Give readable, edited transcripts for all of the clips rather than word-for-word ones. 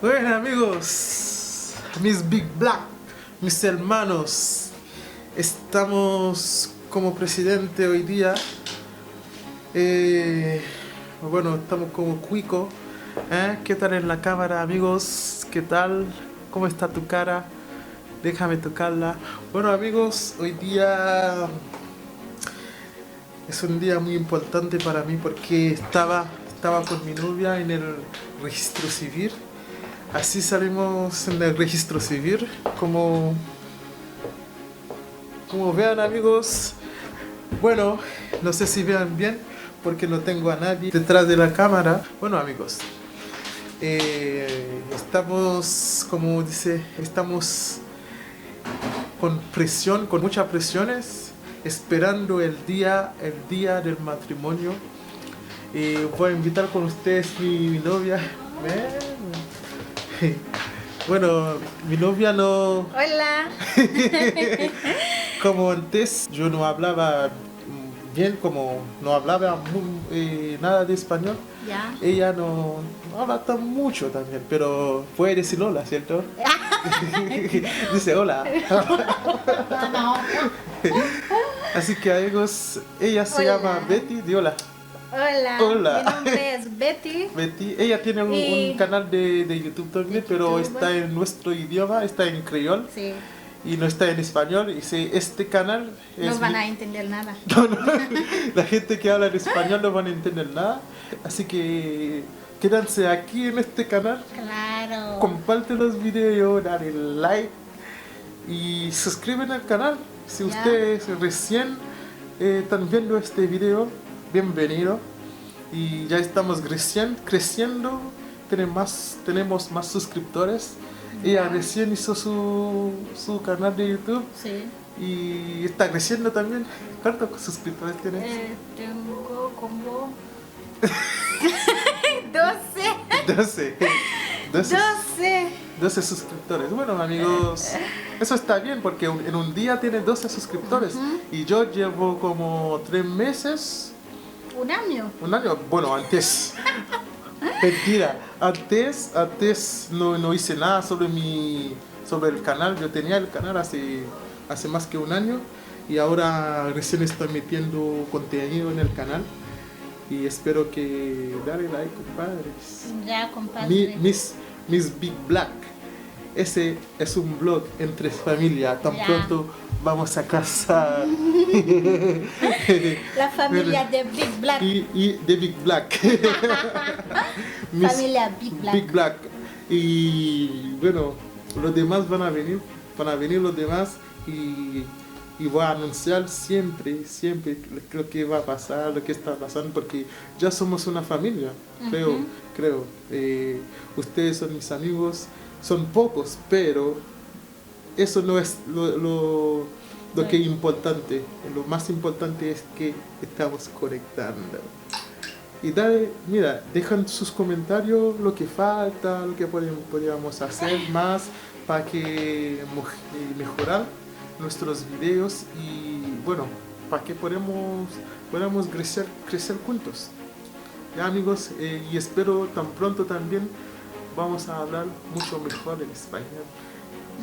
Bueno amigos, mis Big Black, mis hermanos, estamos como presidente hoy día. Bueno, estamos como cuico. ¿Qué tal en la cámara, amigos? ¿Qué tal? ¿Cómo está tu cara? Déjame tocarla. Bueno amigos, hoy día es un día muy importante para mí porque estaba con mi novia en el registro civil. Así salimos en el registro civil, como vean amigos. Bueno, no sé si vean bien porque no tengo a nadie detrás de la cámara. Bueno amigos, estamos, como dice, estamos con presión, con muchas presiones, esperando el día del matrimonio. Voy a invitar con ustedes mi novia. Bueno, mi novia no... Hola. Como antes yo no hablaba bien, como no hablaba nada de español. Ya. Ella no habla tan mucho también, pero puede decir hola, ¿cierto? Dice hola. No. Así que amigos, ella se Hola. llama Betty, di hola. Hola. Hola. Mi nombre es Betty. Betty, ella tiene un canal de YouTube también, pero YouTube. está en nuestro idioma, está en creol Sí. y no está en español. Y este canal No es van a entender nada. No, la gente que habla en español no van a entender nada, así que quédense aquí en este canal, Claro. comparte los videos, dale like y suscriben al canal. Si Ya. ustedes recién están viendo este video, bienvenido. Y ya estamos creciendo, tenemos más suscriptores. Ella recién hizo su canal de YouTube Sí. y está creciendo también. ¿Cuántos suscriptores tienes? Tengo como 12. 12. 12 suscriptores. Bueno amigos, eso está bien porque en un día tiene 12 suscriptores. Y yo llevo como 3 meses, Un año. un año, bueno antes. Mentira, antes no hice nada sobre el canal. Yo tenía el canal hace más que un año y ahora recién estoy metiendo contenido en el canal y espero que dale like, compadres. Ya, compadre. Mis Big Black. Ese es un vlog entre familia. Tan Ya. pronto vamos a casa. La familia de Big Black. y de Big Black. Mis Familia Big Black. Big Black. Y bueno, los demás van a venir los demás y voy a anunciar siempre lo que va a pasar, lo que está pasando, porque ya somos una familia, creo. Ustedes son mis amigos, son pocos, pero eso no es lo que es importante. Lo más importante es que estamos conectando. Y dale, mira, dejan sus comentarios lo que falta, lo que podríamos hacer más para que mejorar nuestros videos y bueno, para que podamos crecer juntos. Ya amigos, y espero tan pronto también vamos a hablar mucho mejor en español.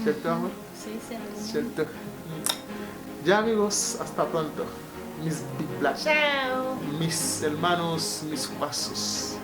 ¿Cierto, amor? Sí, sí. ¿Cierto? Ya amigos, hasta pronto. Mis Big Black. Chao. Mis hermanos, mis pasos.